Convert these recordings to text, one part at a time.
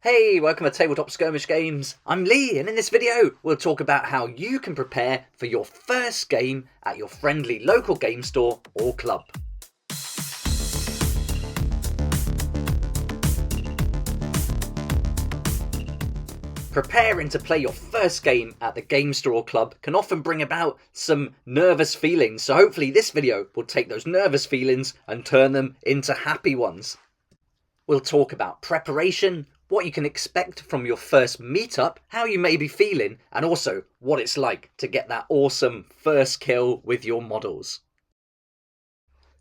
Hey, welcome to Tabletop Skirmish Games. I'm Lee, and in this video, we'll talk about how you can prepare for your first game at your friendly local game store or club. Preparing to play your first game at the game store or club can often bring about some nervous feelings, so hopefully this video will take those nervous feelings and turn them into happy ones. We'll talk about preparation, what you can expect from your first meetup, how you may be feeling, and also what it's like to get that awesome first kill with your models.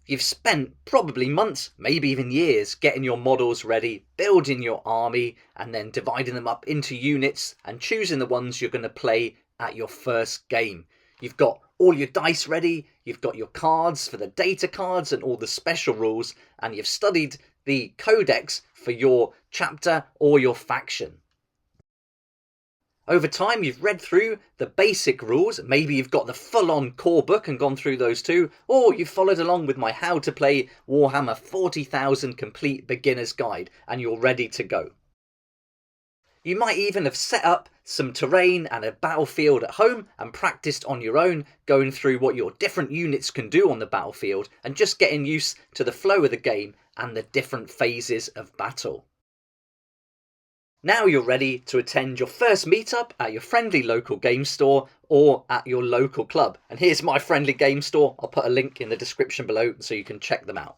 You've spent probably months, maybe even years, getting your models ready, building your army, and then dividing them up into units and choosing the ones you're going to play at your first game. You've got all your dice ready, you've got your cards for the data cards and all the special rules, and you've studied the codex for your chapter or your faction. Over time, you've read through the basic rules. Maybe you've got the full-on core book and gone through those too, or you've followed along with my How to Play Warhammer 40,000 Complete Beginner's Guide, and you're ready to go. You might even have set up some terrain and a battlefield at home and practiced on your own, going through what your different units can do on the battlefield and just getting used to the flow of the game and the different phases of battle. Now you're ready to attend your first meetup at your friendly local game store or at your local club. And here's my friendly game store. I'll put a link in the description below so you can check them out.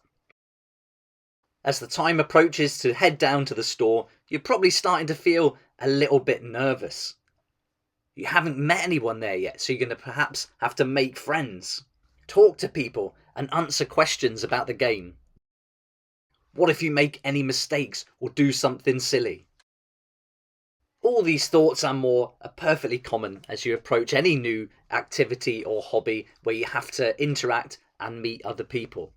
As the time approaches to head down to the store, you're probably starting to feel a little bit nervous. You haven't met anyone there yet, so you're going to perhaps have to make friends, talk to people, and answer questions about the game. What if you make any mistakes or do something silly? All these thoughts and more are perfectly common as you approach any new activity or hobby where you have to interact and meet other people.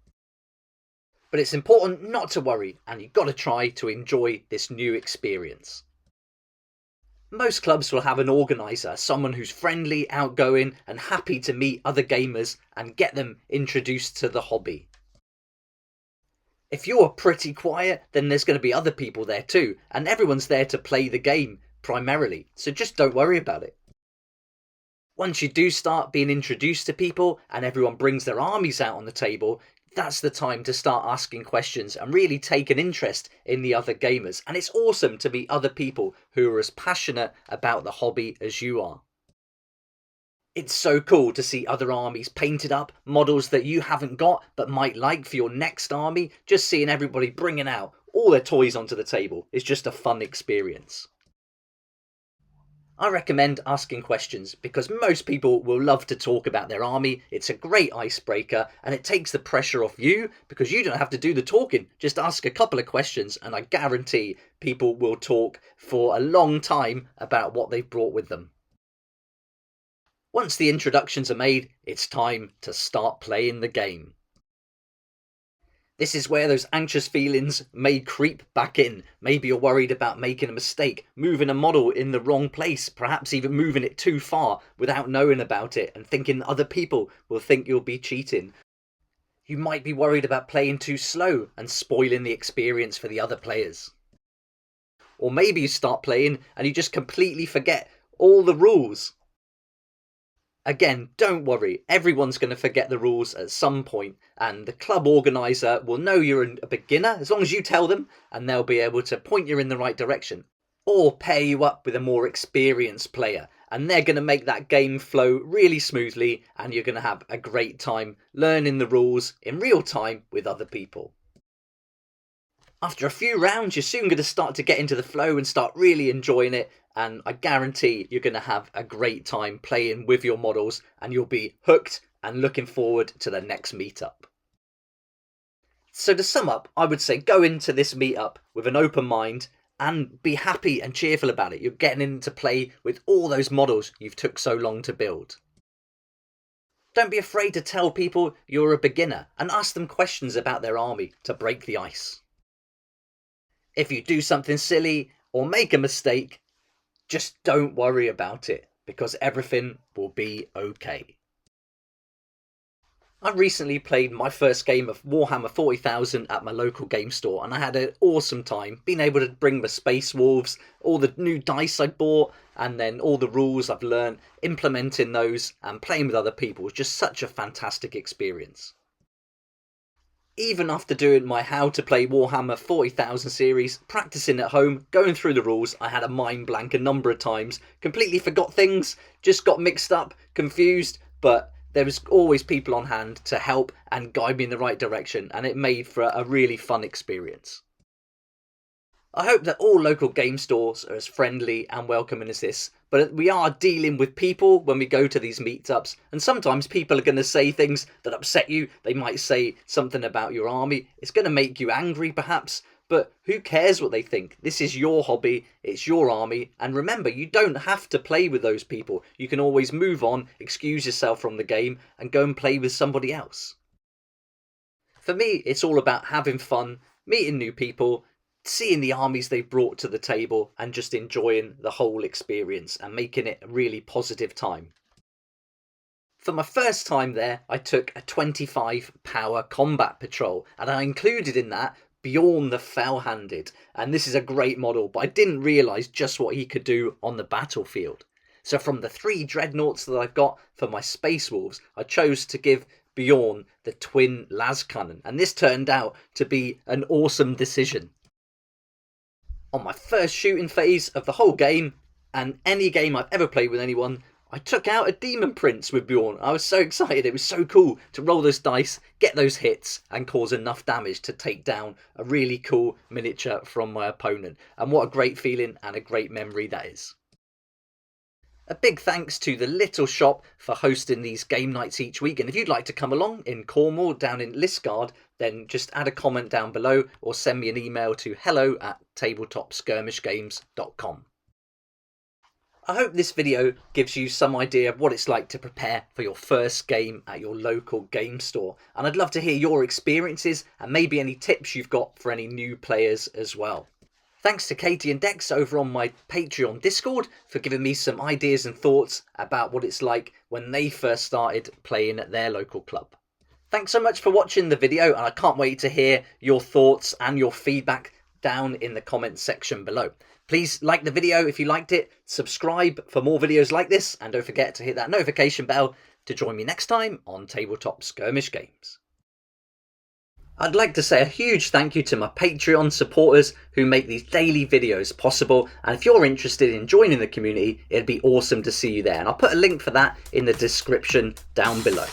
But it's important not to worry, and you've got to try to enjoy this new experience. Most clubs will have an organiser, someone who's friendly, outgoing, and happy to meet other gamers and get them introduced to the hobby. If you're pretty quiet, then there's going to be other people there too, and everyone's there to play the game primarily, so just don't worry about it. Once you do start being introduced to people and everyone brings their armies out on the table, that's the time to start asking questions and really take an interest in the other gamers. And it's awesome to meet other people who are as passionate about the hobby as you are. It's so cool to see other armies painted up, models that you haven't got but might like for your next army. Just seeing everybody bringing out all their toys onto the table is just a fun experience. I recommend asking questions because most people will love to talk about their army. It's a great icebreaker and it takes the pressure off you because you don't have to do the talking. Just ask a couple of questions and I guarantee people will talk for a long time about what they've brought with them. Once the introductions are made, it's time to start playing the game. This is where those anxious feelings may creep back in. Maybe you're worried about making a mistake, moving a model in the wrong place, perhaps even moving it too far without knowing about it and thinking other people will think you'll be cheating. You might be worried about playing too slow and spoiling the experience for the other players. Or maybe you start playing and you just completely forget all the rules. Again, don't worry, everyone's going to forget the rules at some point, and the club organiser will know you're a beginner as long as you tell them, and they'll be able to point you in the right direction. Or pair you up with a more experienced player, and they're going to make that game flow really smoothly, and you're going to have a great time learning the rules in real time with other people. After a few rounds, you're soon going to start to get into the flow and start really enjoying it, and I guarantee you're going to have a great time playing with your models and you'll be hooked and looking forward to the next meetup. So to sum up, I would say go into this meetup with an open mind and be happy and cheerful about it. You're getting into play with all those models you've took so long to build. Don't be afraid to tell people you're a beginner and ask them questions about their army to break the ice. If you do something silly or make a mistake, just don't worry about it because everything will be okay. I recently played my first game of Warhammer 40,000 at my local game store, and I had an awesome time being able to bring the Space Wolves, all the new dice I bought, and then all the rules I've learned, implementing those and playing with other people was just such a fantastic experience. Even after doing my How to Play Warhammer 40,000 series, practicing at home, going through the rules, I had a mind blank a number of times, completely forgot things, just got mixed up, confused, but there was always people on hand to help and guide me in the right direction, and it made for a really fun experience. I hope that all local game stores are as friendly and welcoming as this, but we are dealing with people when we go to these meetups, and sometimes people are going to say things that upset you. They might say something about your army. It's going to make you angry perhaps, but who cares what they think? This is your hobby, it's your army, and remember, you don't have to play with those people. You can always move on, excuse yourself from the game, and go and play with somebody else. For me, it's all about having fun, meeting new people, seeing the armies they've brought to the table, and just enjoying the whole experience and making it a really positive time. For my first time there, I took a 25 power combat patrol, and I included in that Bjorn the Fell-Handed, and this is a great model, but I didn't realise just what he could do on the battlefield. So from the 3 dreadnoughts that I've got for my Space Wolves, I chose to give Bjorn the twin lascannon, and this turned out to be an awesome decision. On my first shooting phase of the whole game, and any game I've ever played with anyone, I took out a Demon Prince with Bjorn. I was so excited, it was so cool to roll those dice, get those hits, and cause enough damage to take down a really cool miniature from my opponent. And what a great feeling and a great memory that is. A big thanks to the Little Shop for hosting these game nights each week, and if you'd like to come along in Cornwall down in Liskeard, then just add a comment down below or send me an email to hello@tabletopskirmishgames.com. I hope this video gives you some idea of what it's like to prepare for your first game at your local game store, and I'd love to hear your experiences and maybe any tips you've got for any new players as well. Thanks to Katie and Dex over on my Patreon Discord for giving me some ideas and thoughts about what it's like when they first started playing at their local club. Thanks so much for watching the video, and I can't wait to hear your thoughts and your feedback down in the comments section below. Please like the video if you liked it, subscribe for more videos like this, and don't forget to hit that notification bell to join me next time on Tabletop Skirmish Games. I'd like to say a huge thank you to my Patreon supporters who make these daily videos possible, and if you're interested in joining the community, it'd be awesome to see you there, and I'll put a link for that in the description down below.